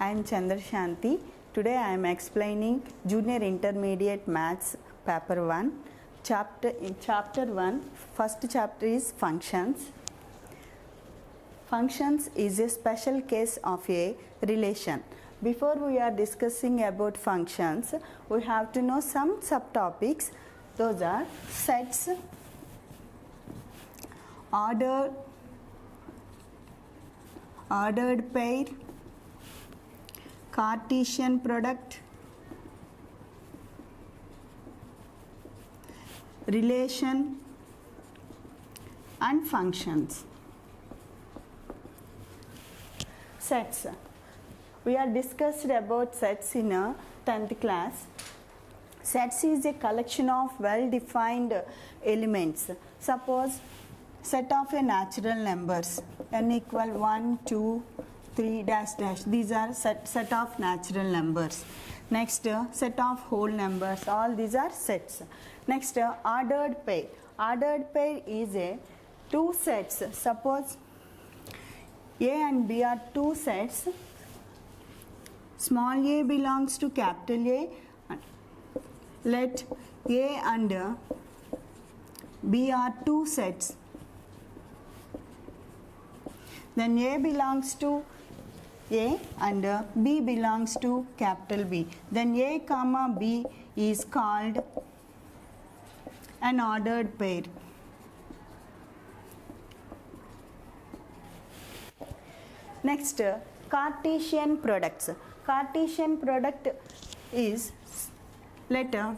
I am Chandrashanti. Today I am explaining Junior Intermediate Maths Paper 1. In Chapter 1, first chapter is Functions. Functions is a special case of a relation. Before we are discussing about functions, we have to know some subtopics. Those are sets, ordered pair, Cartesian product, relation and functions. Sets. We are discussed about sets in a 10th class. Sets is a collection of well-defined elements. Suppose set of a natural numbers n equal 1, 2, 3 dash dash. These are set of natural numbers. Next set of whole numbers. All these are sets. Next ordered pair. Ordered pair is a two sets. Suppose A and B are two sets. Small a belongs to capital A. Let A and B are two sets. Then A belongs to A and B belongs to capital B. Then A comma B is called an ordered pair. Next, Cartesian products. Cartesian product is, let A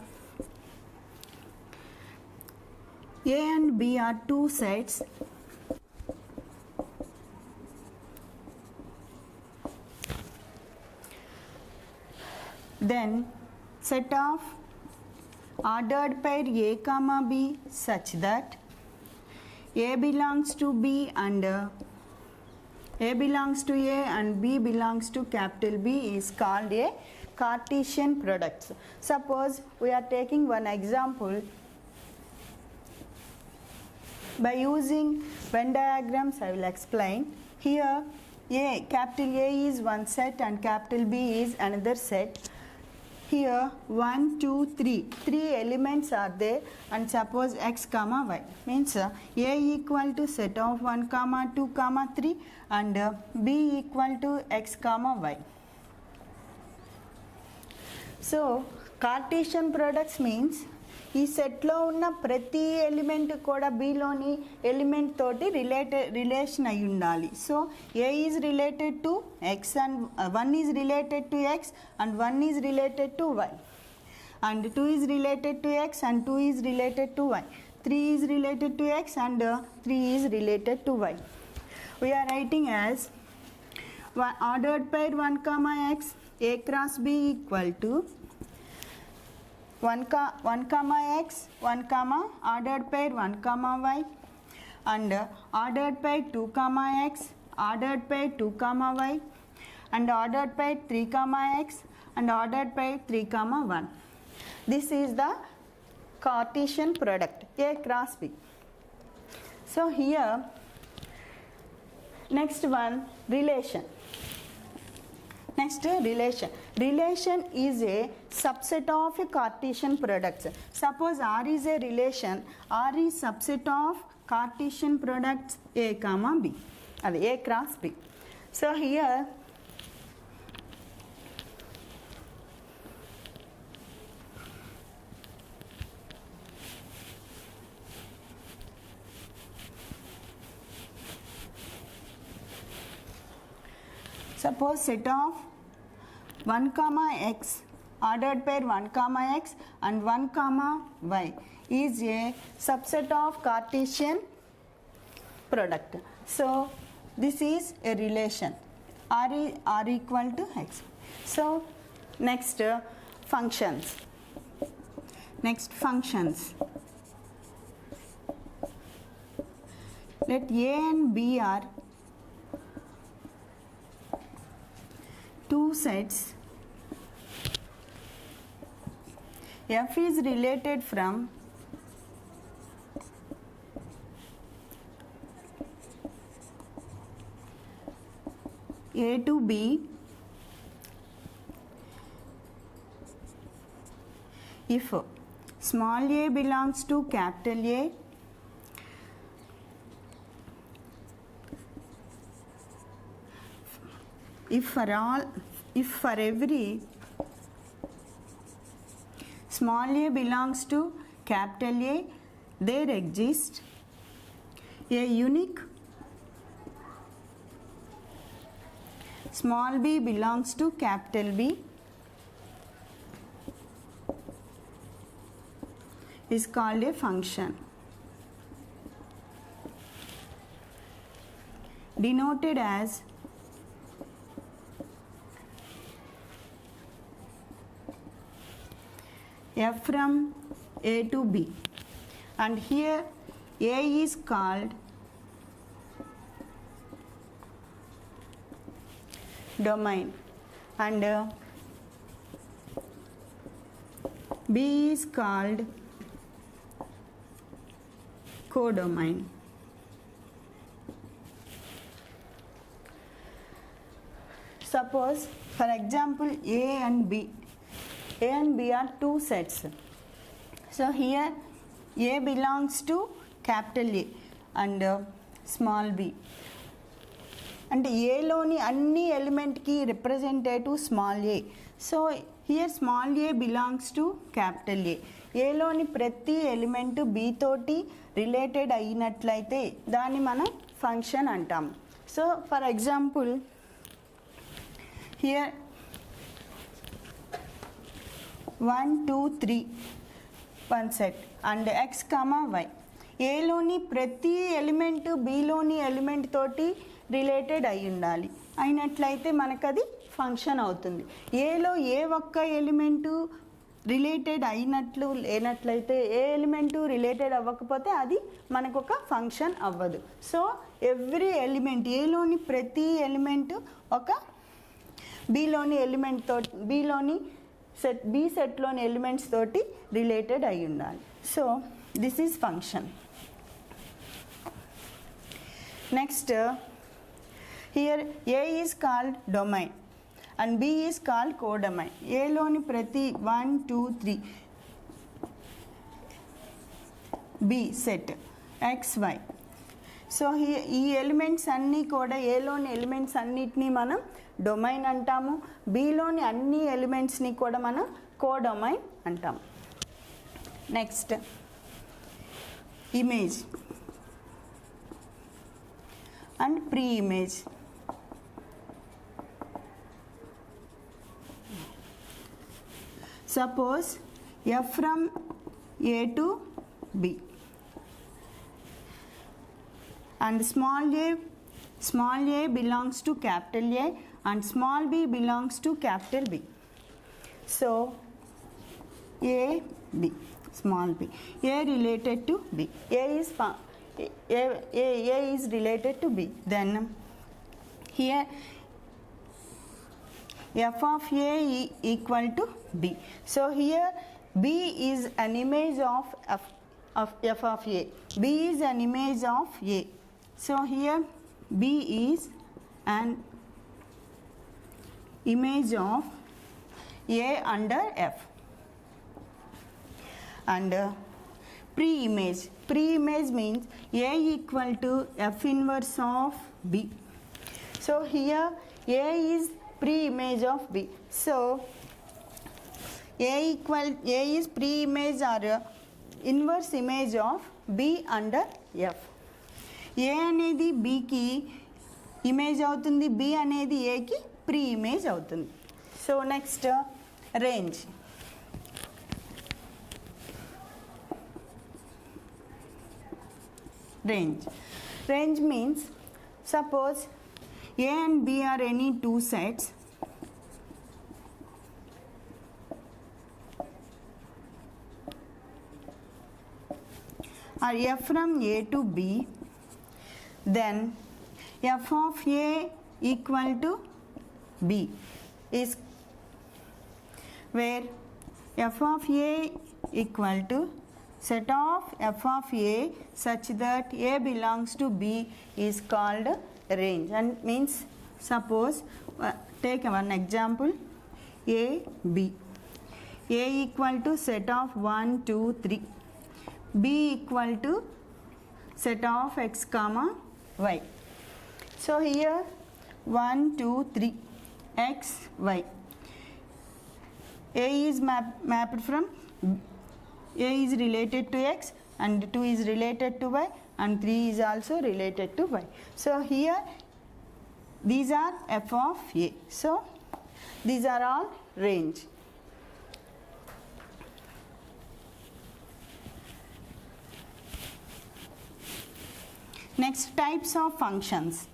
and B are two sets. Then set of ordered pair A comma B such that A belongs to B and A belongs to A and B belongs to capital B is called a Cartesian product. Suppose we are taking one example by using Venn diagrams. I will explain. Here capital A is one set and capital B is another set. Here 1, 2, 3. Three elements are there and suppose x comma y. Means A equal to set of 1 comma 2 comma 3 and B equal to x comma y. So Cartesian products means ఈ సెట్లో ఉన్న ప్రతి element కూడా బిలోని element తోటి relation అయి ఉండాలి. So A is related to X and 1 is related to X and 1 is related to Y and 2 is related to X and 2 is related to Y 3 is related to X and 3 is related to Y. We are writing as ordered pair 1 comma x A cross B equal to 1 comma x 1 comma ordered pair 1 comma y and ordered pair 2 comma x ordered pair 2 comma y and ordered pair 3 comma x and ordered pair 3 comma 1. This is the Cartesian product A cross B. So here next one, relation. Next, relation. Relation is a subset of a Cartesian products. Suppose R is a relation. R is subset of Cartesian products A comma B. A cross B. So here suppose set of 1 comma x ordered pair 1 comma x and 1 comma y is a subset of Cartesian product. So this is a relation R equal to x. So next functions. Next functions. Let A and B are two sets. F is related from A to B if small a belongs to capital A, if for every small a belongs to capital A, there exists a unique small b belongs to capital B is called a function, denoted as f from A to B, and here A is called domain and B is called codomain. Suppose, for example, A and B are two sets. So here A belongs to capital A and small b, and A లోని అన్ని element కి representative small A. So here small A belongs to capital A. ఏలోని ప్రతి element B తోటి related అయినట్లయితే దాన్ని మనం function అంటాం. So for example here 1 2 3 1 set and x, y. ఏలోని ప్రతి ఎలిమెంట్ బిలోని ఎలిమెంట్ తోటి రిలేటెడ్ అయి ఉండాలి. అయినట్లయితే మనకు అది ఫంక్షన్ అవుతుంది. ఏలో ఏ ఒక్క ఎలిమెంటు రిలేటెడ్ అయినట్లు లేనట్లయితే, ఏ ఎలిమెంటు రిలేటెడ్ అవ్వకపోతే అది మనకు ఒక ఫంక్షన్ అవ్వదు. సో ఎవ్రీ ఎలిమెంట్, ఏలోని ప్రతి ఎలిమెంట్ ఒక బిలోని ఎలిమెంట్ తోటి, బిలోని సెట్, బి సెట్లోని ఎలిమెంట్స్ తోటి రిలేటెడ్ అయి ఉండాలి. So this is function. Next here A is called domain and B is called codomain. A లోని ప్రతి 1 2 3 B set x y. So ఈ ఎలిమెంట్స్ అన్నీ కూడా ఏలోని ఎలిమెంట్స్ అన్నిటినీ మనం డొమైన్ అంటాము. బిలోని అన్ని ఎలిమెంట్స్ని కూడా మనం కోడొమైన్ అంటాము. Next image and pre image. Suppose f from A to B and small a belongs to capital A and small b belongs to capital B. So A B, small b, A related to B, A is related to B. Then here f of A equal to B. So here B is an image of f of A. B is an image of A. So here B is an image of A under F. And pre-image. Pre-image means A equal to F inverse of B. So here A is pre-image of B. So A is pre-image or inverse image of B under F. A అనేది B కి image అవుతుంది, B అనేది A కి pre image అవుతుంది. So next range. Range means, suppose A and B are any two sets or f from A to B, then f of A equal to B is where f of A equal to set of f of A such that A belongs to B is called range. And means, suppose take one example, A B. A equal to set of 1, 2, 3. B equal to set of x comma y. So here 1, 2, 3 x, y. A is mapped from A is related to x and 2 is related to y and 3 is also related to y. So here these are f of A. So these are all range. Next, types of functions.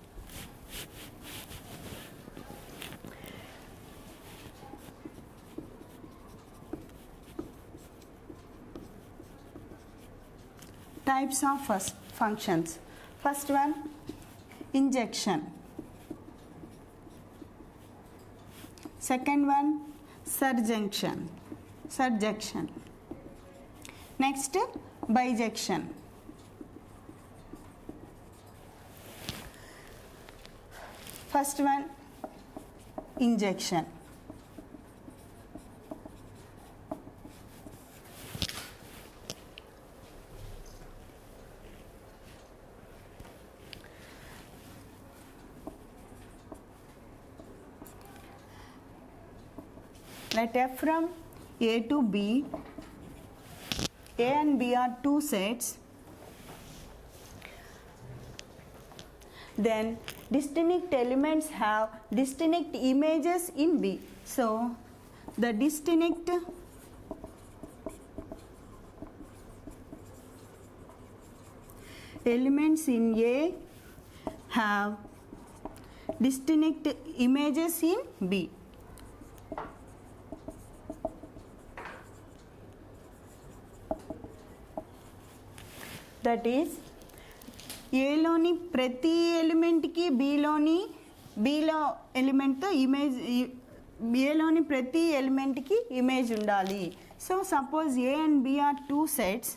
Types of functions. First one, injection. Second one, surjection. Next, bijection. First one, injection. Let f from A to B, A and B are two sets. Then distinct elements have distinct images in B. So the distinct elements in A have distinct images in B. That is, ఏలోని ప్రతి ఎలిమెంట్కి బీలో ఎలిమెంట్తో image, ఏలోని ప్రతి ఎలిమెంట్కి image ఉండాలి. So suppose A and B are two sets.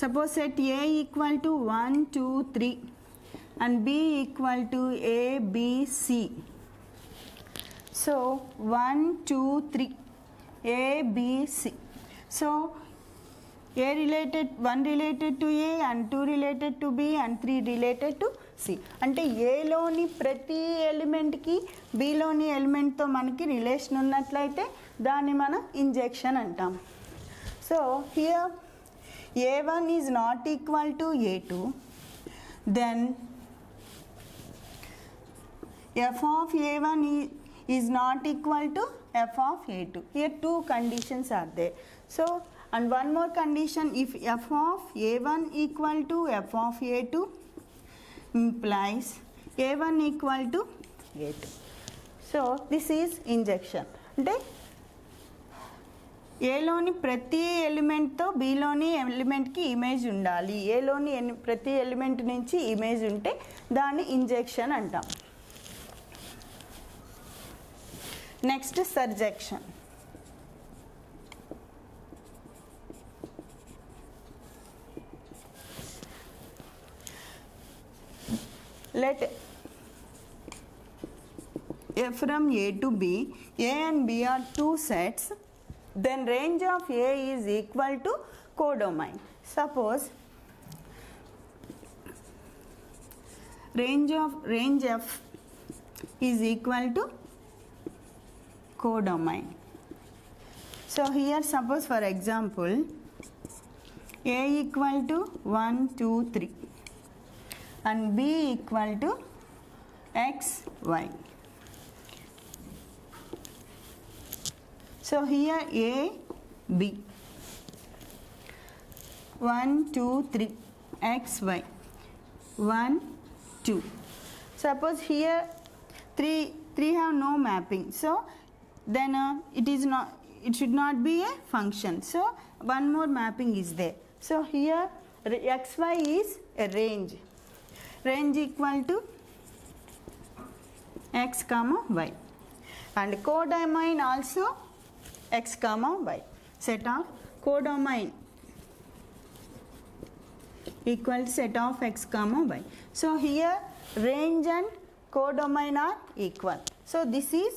Suppose set A equal to 1, 2, 3 and b equal to a, b, c. So 1, 2, 3 a, b, c. So A related, 1 related to A and 2 related to B and 3 related to C. అంటే ఏలోని ప్రతి ఎలిమెంట్కి బిలోని ఎలిమెంట్తో మనకి relation ఉన్నట్లయితే దాన్ని మనం injection అంటాం. So here A1 is not equal to A2, then f of A1 is not equal to f of A2. Here two conditions are there. So and one more condition, if f of A1 equal to f of A2 implies A1 equal to A2. So this is injection. అంటే ఏలోని ప్రతి ఎలిమెంట్తో బిలోని ఎలిమెంట్కి image ఉండాలి. ఏలోని ప్రతి element నుంచి image ఉంటే దాన్ని injection అంటాం. Next సర్జెక్షన్. Let f from A to B, A and B are two sets, then range of A is equal to codomain. Suppose range f is equal to codomain. So here suppose for example A equal to 1, 2, 3 and B equal to x, y. So here A, B, 1, 2, 3 x, y, 1, 2. Suppose here 3 have no mapping, so then it should not be a function. So one more mapping is there. So here xy is a range. Range equal to x comma y and codomain also x comma y. Set of codomain equal to set of x comma y. So here range and codomain are equal. So this is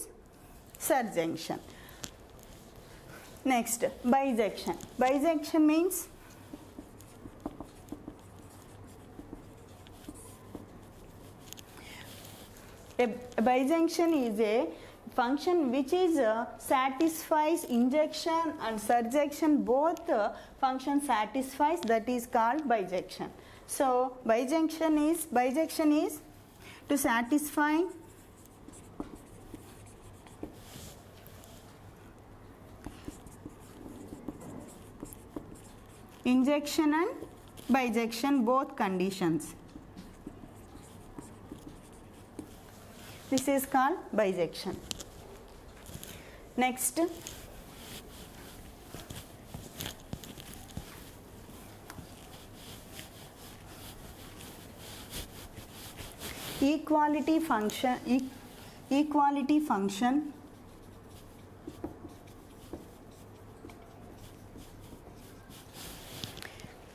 surjection. Next, bijection. Bijection means a bijection is a function which is satisfies injection and surjection, both function satisfies, that is called bijection. So bijection is to satisfy injection and bijection, both conditions. This is called bijection. Next, equality function. Equality function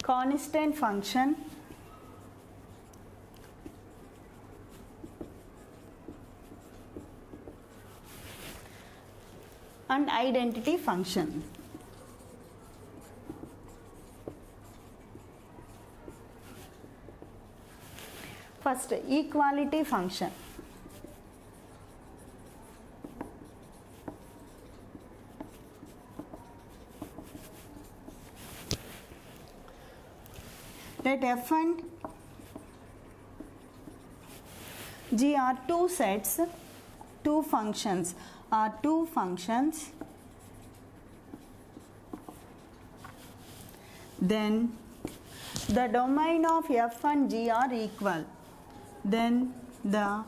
constant function and identity function. First, equality function. Let F and G are two sets, two functions, are two functions, then the domain of F and G are equal, then the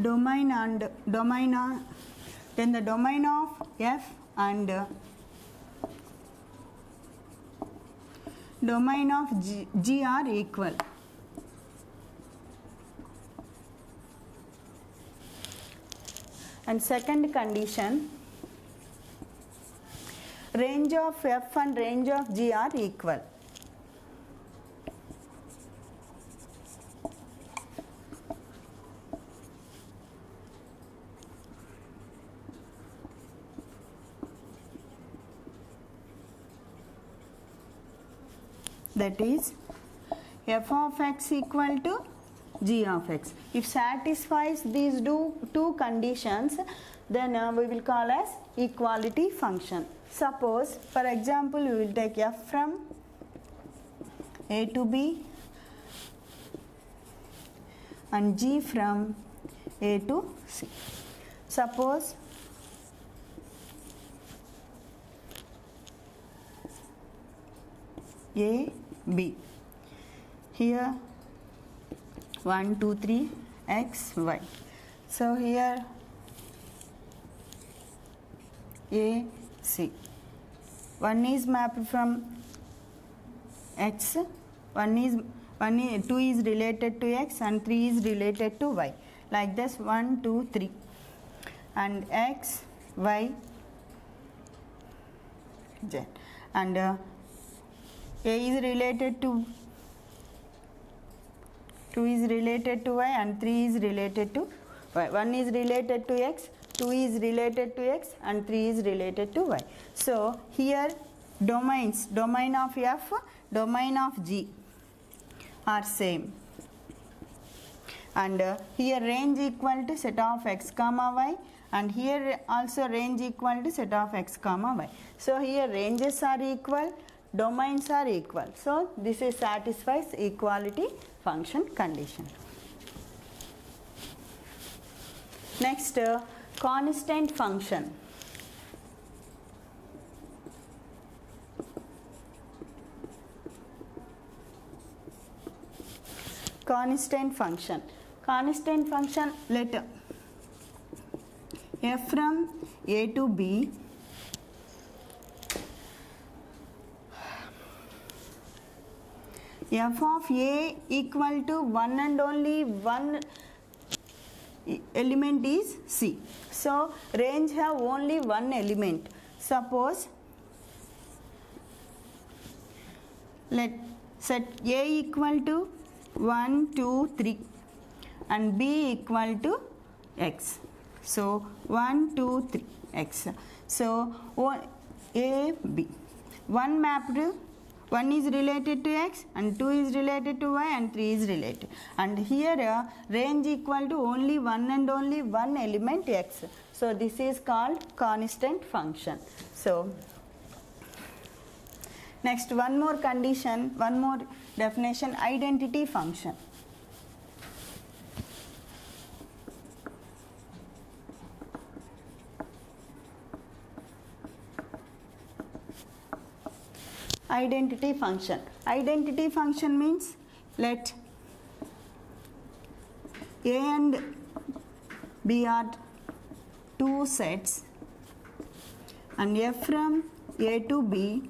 domain of F and domain of G are equal. And second condition, range of F and range of G are equal. That is f of x equal to g of x. If satisfies these two conditions, then we will call as equality function. Suppose, for example, we will take f from a to b and g from a to c. Suppose a, b. Here 1, 2, 3, x, y. So here a, c. One is mapped from x, two is related to x and 3 is related to y. Like this, 1, 2, 3. And x, y, z. And a is related to 2 is related to y and 3 is related to y. 1 is related to x, 2 is related to x and 3 is related to y. So here domains, domain of f, domain of g are same. And here range equal to set of x comma y, and here also range equal to set of x comma y. So here ranges are equal, domains are equal. So this is satisfies equality function condition. Next, constant function. Constant function. Constant function, let f from a to b f of a equal to one and only one element is c. So range have only one element. Suppose let set a equal to 1, 2, 3 and b equal to x. So 1, 2, 3 x. So a, b. One mapped, 1 is related to x and 2 is related to y and 3 is related. And here range equal to only one and only one element x. So this is called constant function. So next, one more condition, one more definition, identity function. Identity function. Identity function means let A and B are two sets and f from A to B,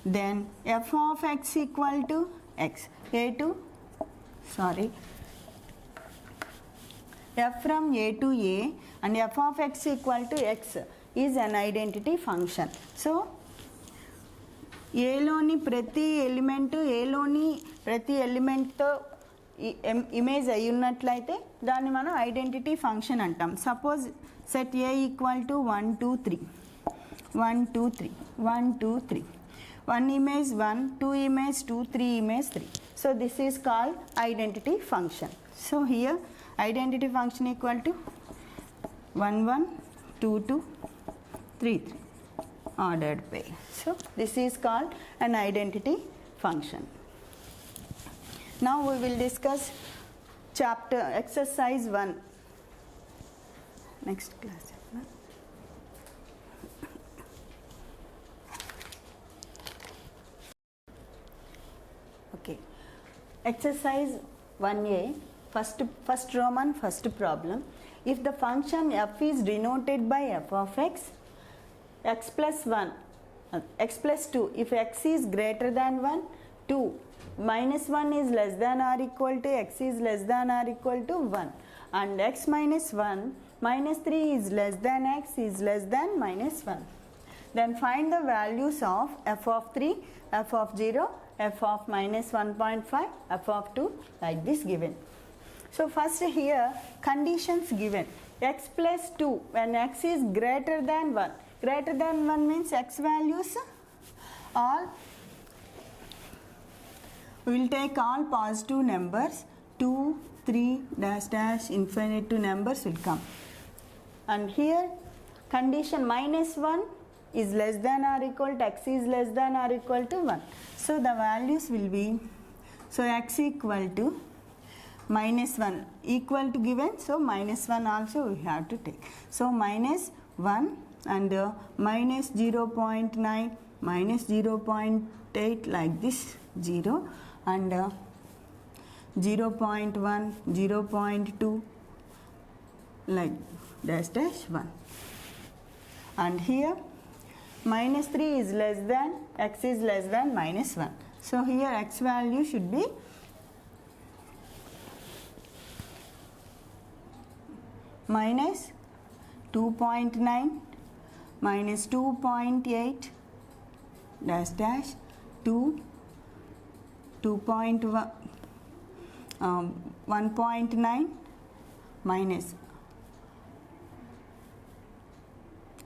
then f of x equal to x. F from A to A and f of x equal to x is an identity function. So ఏలోని ప్రతి element ఏలోని ప్రతి ఎలిమెంట్తో image అయి ఉన్నట్లయితే దాన్ని మనం identity function అంటాం. Suppose set A equal to 1 2 3 1 2 3 1 2 3 1 image 1 2 image 2 3 image 3. So this is called identity function. So here identity function equal to 1 1 2 2 3 3 ordered pair. So this is called an identity function. Now we will discuss chapter exercise 1 next class. Okay, exercise 1a, first Roman first problem. If the function f is denoted by f of x plus 1, x plus 2, if x is greater than 1, 2, minus 1 is less than or equal to x is less than or equal to 1, and x minus 1, minus 3 is less than x is less than minus 1. Then find the values of f of 3, f of 0, f of minus 1.5, f of 2, like this given. So first here conditions given. X plus 2 when x is greater than 1. Greater than 1 means x values all, we will take all positive numbers, 2, 3, dash dash, infinite to numbers will come. And here condition minus 1 is less than or equal to x is less than or equal to 1. So the values will be, so x equal to minus 1 equal to given, so minus 1 also we have to take. So minus 1 and minus 0.9, minus 0.8 like this 0 and 0.1, 0.2 like dash dash 1. And here minus 3 is less than, x is less than minus 1. So here x value should be minus 2.9, minus 2.8, dash dash 2, 2.1, 1.9, minus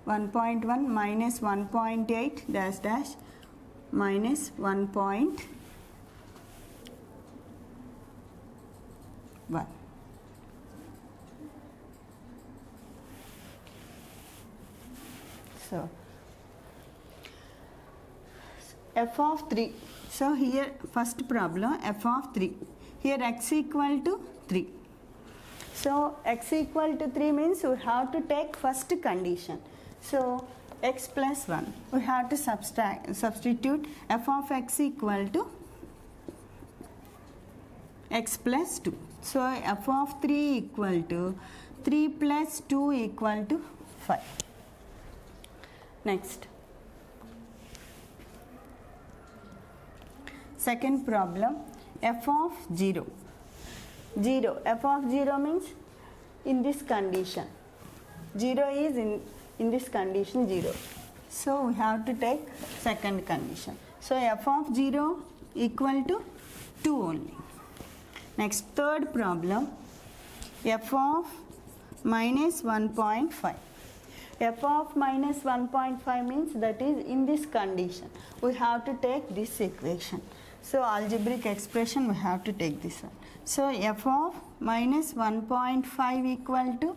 1.1, minus 1.8, dash dash minus 1.1. So f of 3. So here first problem f of 3. Here x equal to 3. So x equal to 3 means we have to take first condition. So x plus 1. We have to substitute f of x equal to x plus 2. So f of 3 equal to 3 plus 2 equal to 5. Next, second problem, f of 0. 0, f of 0 means in this condition. 0 is in this condition 0. So we have to take second condition. So f of 0 equal to 2 only. Next, third problem, f of minus 1.5. f of minus 1.5 means that is in this condition. We have to take this equation. So algebraic expression we have to take this one. So f of minus 1.5 equal to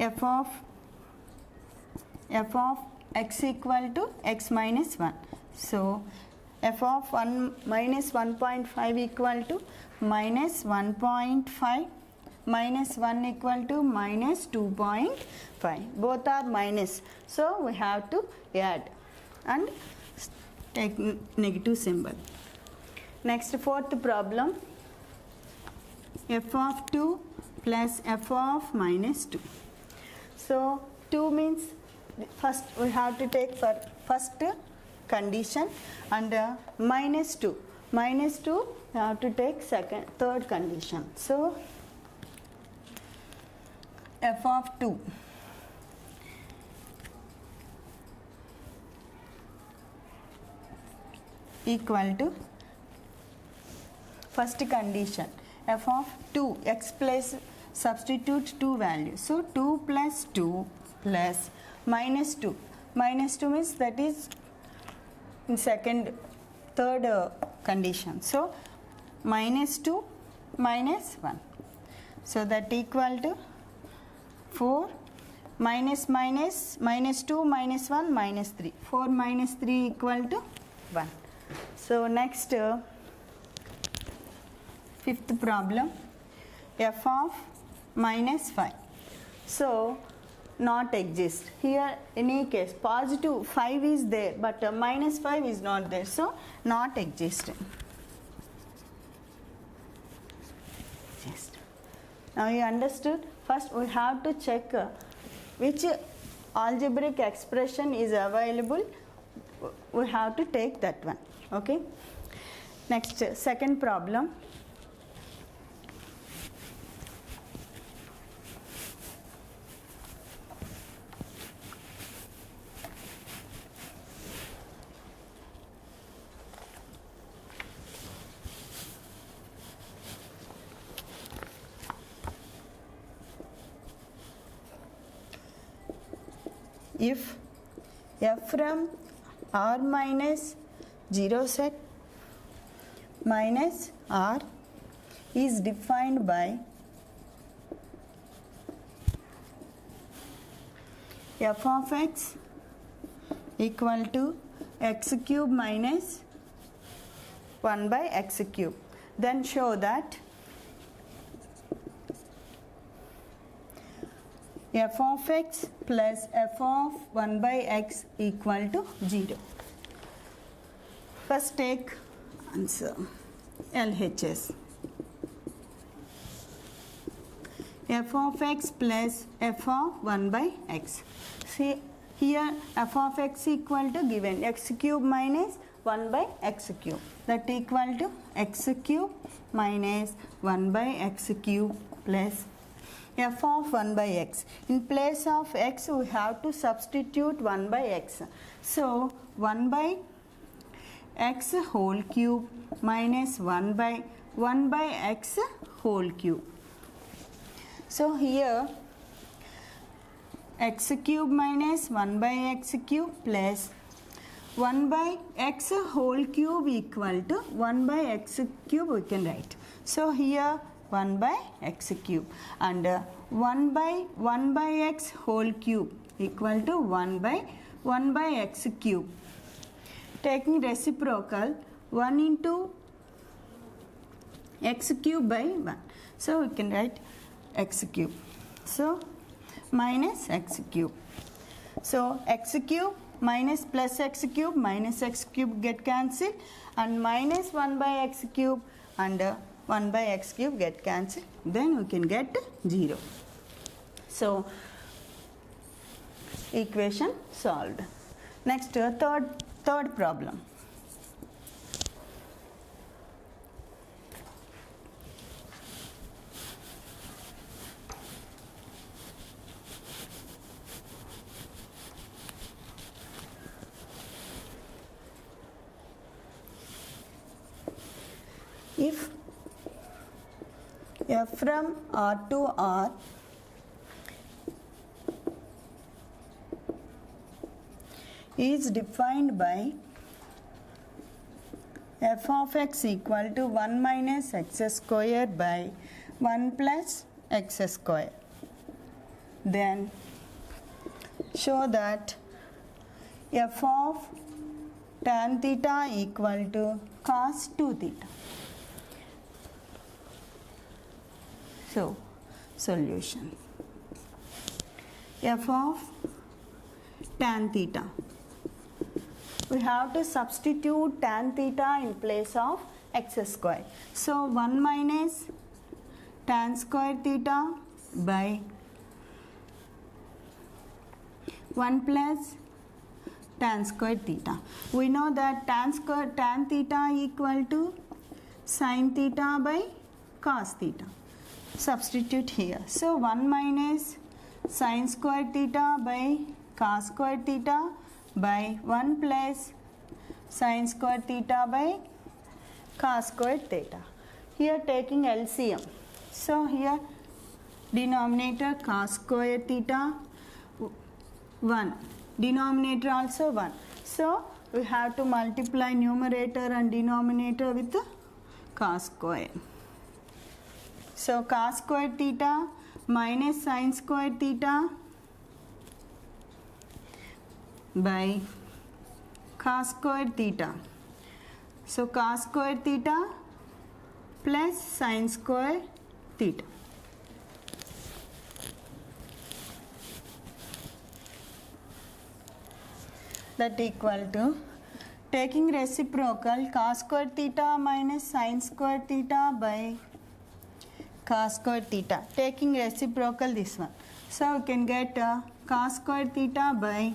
f of x equal to x minus 1. So f of 1 minus 1.5 equal to minus 1.5 minus 1 equal to minus 2.5. Both are minus. So we have to add and take negative symbol. Next, fourth problem, f of 2 plus f of minus 2. So 2 means first we have to take for first condition, and minus 2 we have to take third condition. So f of 2 equal to first condition, f of 2 x plus substitute 2 values. So 2 plus 2 plus minus 2. Minus 2 means that is in third condition. So minus 2 minus 1. So that equal to 4 minus 2 minus 1 minus 3. 4 minus 3 equal to 1. So next, fifth problem, f of minus 5. So not exist. Here any case positive 5 is there, but minus 5 is not there. So not existing. Now you understood? First we have to check which algebraic expression is available. We have to take that one. Okay. Next, second problem. If f from r minus 0 set minus r is defined by f of x equal to x cube minus 1 by x cube, then show that f of x plus f of 1 by x equal to 0. First take answer LHS. F of x plus f of 1 by x. See here f of x equal to given x cube minus 1 by x cube, that equal to x cube minus 1 by x cube plus f of 1 by x. In place of x we have to substitute 1 by x. So 1 by x whole cube minus 1 by x whole cube. So here x cube minus 1 by x cube plus 1 by x whole cube equal to 1 by x cube we can write. So here 1 by x cube and 1 by x whole cube equal to 1 by x cube. Taking reciprocal, 1 into x cube by 1. So we can write x cube. So minus x cube. So x cube minus plus x cube get cancelled, and minus 1 by x cube and 1 by x cube get cancelled. Then we can get 0. So equation solved. Next, third problem. If f from R to R is defined by f of x equal to 1 minus x square by 1 plus x square. Then show that f of tan theta equal to cos 2 theta. So, solution. F of tan theta. We have to substitute tan theta in place of x square. So, 1 minus tan square theta by 1 plus tan square theta. We know that tan theta equal to sin theta by cos theta. Substitute here. So 1 minus sin square theta by cos square theta by 1 plus sin square theta by cos square theta. Here taking LCM. So here denominator cos square theta 1, denominator also 1. So we have to multiply numerator and denominator with the cos square. So cos square theta minus sin square theta by cos square theta. So cos square theta plus sin square theta. That equal to taking reciprocal cos square theta minus sin square theta by cos square theta. Taking reciprocal this one. So we can get cos square theta by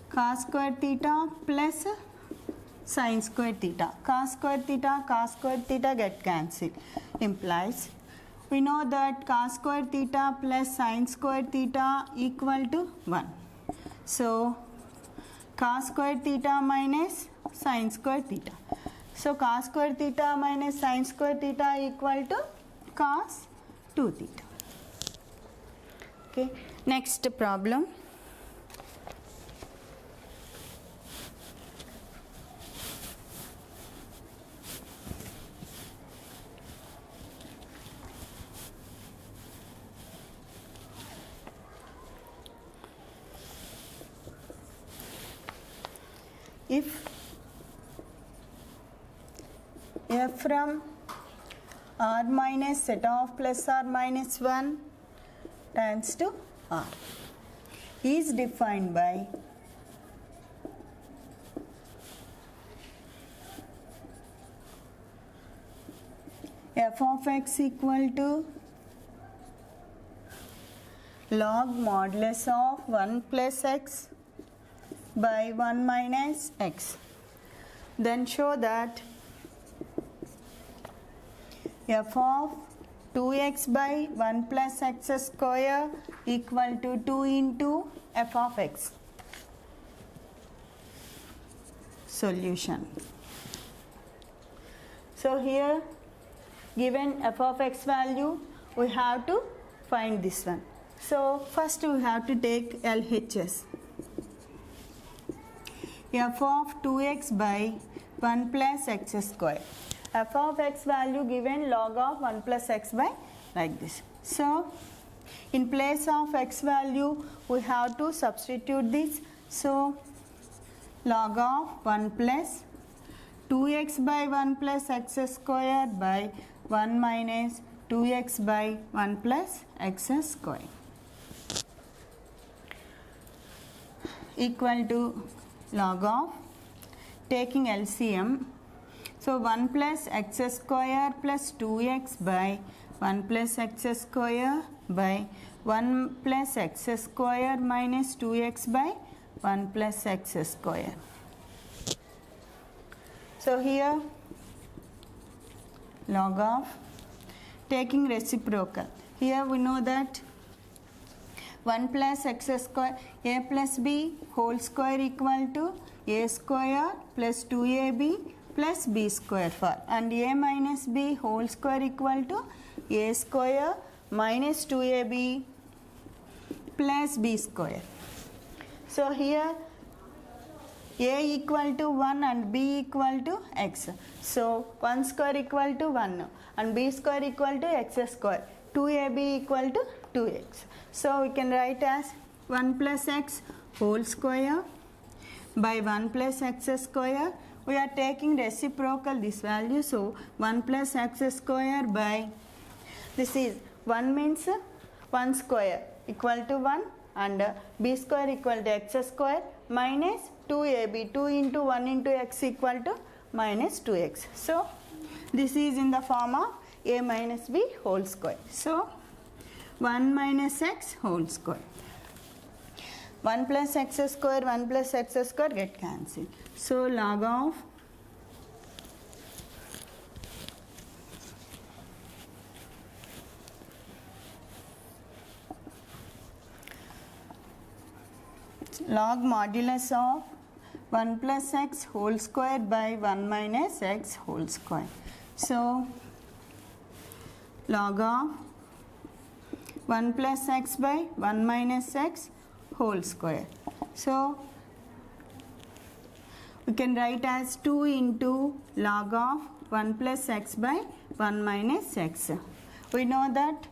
cos square theta plus sin square theta. Cos square theta get cancelled. Implies we know that cos square theta plus sin square theta equal to 1. So cos square theta minus sin square theta. So cos square theta minus sin square theta equal to cos 2 theta. Okay. Next problem. If f from R minus set of plus or minus 1 tends to R is defined by f of x equal to log modulus of 1 plus x by 1 minus x. Then show that f of 2x by 1 plus x square equal to 2 into f of x. Solution. So here given f of x value we have to find this one. So first we have to take LHS. F of 2x by 1 plus x square. F of x value given log of 1 plus x by like this. So in place of x value we have to substitute this. So log of 1 plus 2x by 1 plus x square by 1 minus 2x by 1 plus x square equal to log of taking LCM. So 1 plus x square plus 2x by 1 plus x square by 1 plus x square minus 2x by 1 plus x square. So here log of taking reciprocal. Here we know that 1 plus x square a plus b whole square equal to a square plus 2ab plus b square for, and a minus b whole square equal to a square minus 2ab plus b square. So here a equal to 1 and b equal to x. So 1 square equal to 1 and b square equal to x square. 2ab equal to 2x. So we can write as 1 plus x whole square by 1 plus x square. We are taking reciprocal this value, so 1 plus x square by, this is 1 means 1 square equal to 1 and b square equal to x square minus 2ab, 2 into 1 into x equal to minus 2x. So this is in the form of a minus b whole square. So 1 minus x whole square. 1 plus x square, 1 plus x square get cancelled. So log of log modulus of 1 plus x whole square by 1 minus x whole square. So log of 1 plus x by 1 minus x whole square. So we can write as 2 into log of 1 plus x by 1 minus x. We know that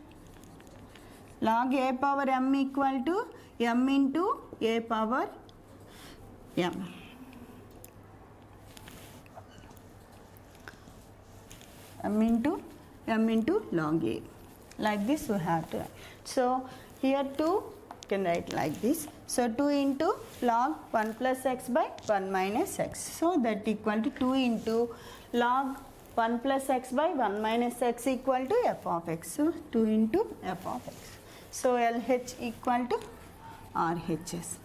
log a power m equal to m into a power m. m into log a. Like this we have to write. So here 2 can write like this. So 2 into log 1 plus x by 1 minus x. So that equal to 2 into log 1 plus x by 1 minus x equal to f of x. So 2 into f of x. So LH equal to RHS.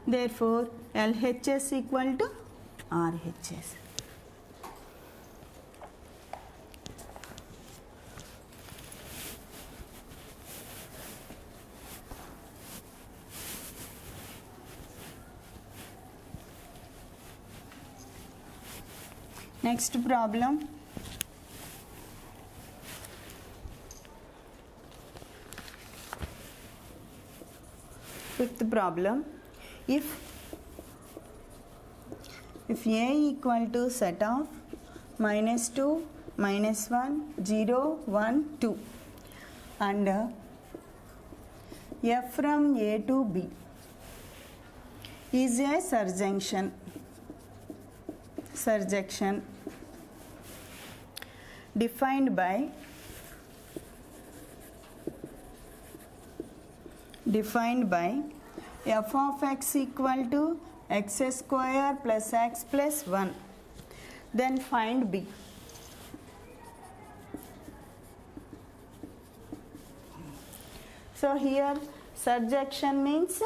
Therefore LHS equal to RHS. Next problem. Fifth problem. If a equal to set of minus 2, minus 1, 0, 1, 2 and f from a to b is a surjection defined by f of x equal to x square plus x plus 1. Then find b. So here surjection means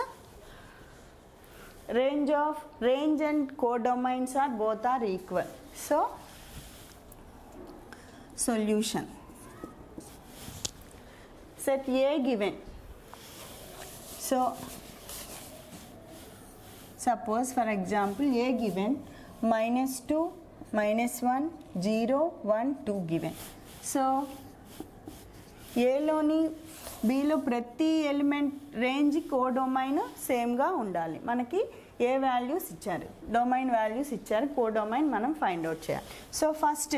range and codomains are both are equal. So solution. Set A given. So suppose for example A given minus 2, minus 1, 0, 1, 2 given. So A లోని Bలో ప్రతి element range codomain సేమ్గా ఉండాలి. మనకి ఏ values ఇచ్చారు, domain values ఇచ్చారు, codomain మనం find out చేయాలి. So first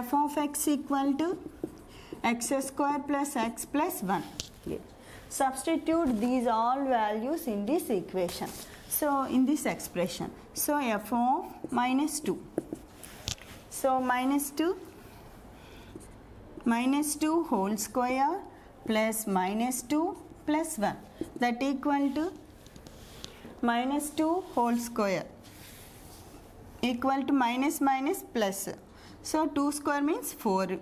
f of x equal to x square plus x plus 1. Substitute these all values in this equation. So in this expression. So f of minus 2. So minus 2 whole square plus minus 2 plus 1. That equal to minus 2 whole square equal to minus plus. So 2 square means 4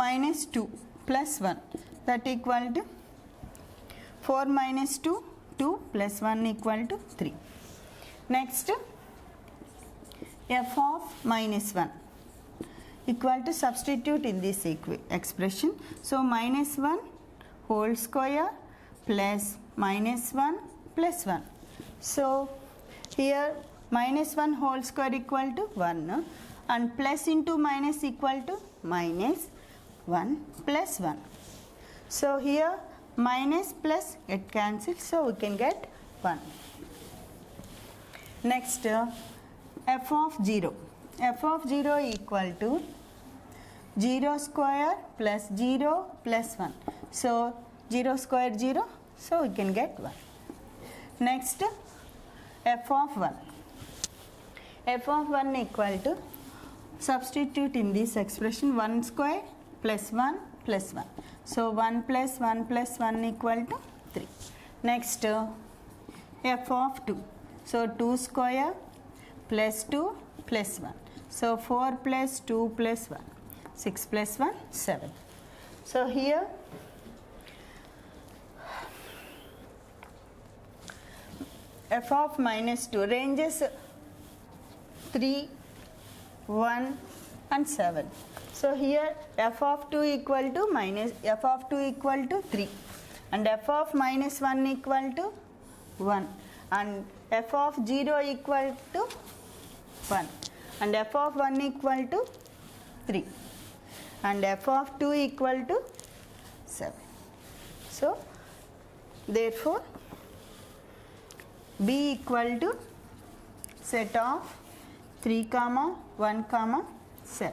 minus 2 plus 1. That equal to 4 minus 2, 2 plus 1 equal to 3. Next f of minus 1 equal to substitute in this expression. So minus 1 whole square plus minus 1 plus 1. So here minus 1 whole square equal to 1 and plus into minus equal to minus 1 plus 1. So here minus plus get cancelled, so we can get 1. Next, f of 0. F of 0 equal to 0 square plus 0 plus 1. So 0 square 0, so we can get 1. Next, f of 1. F of 1 equal to, substitute in this expression 1 square plus 1 plus 1. So 1 plus 1 plus 1 equal to 3. Next, f of 2. So 2 square plus 2 plus 1. So 4 plus 2 plus 1. 6 plus 1, 7. So here f of minus 2 ranges 3, 1 and 7. So here f of 2 equal to minus f of 2 equal to 3 and f of minus 1 equal to 1 and f of 0 equal to 1 and f of 1 equal to 3 and f of 2 equal to 7. So therefore B equal to set of 3, 1, 7.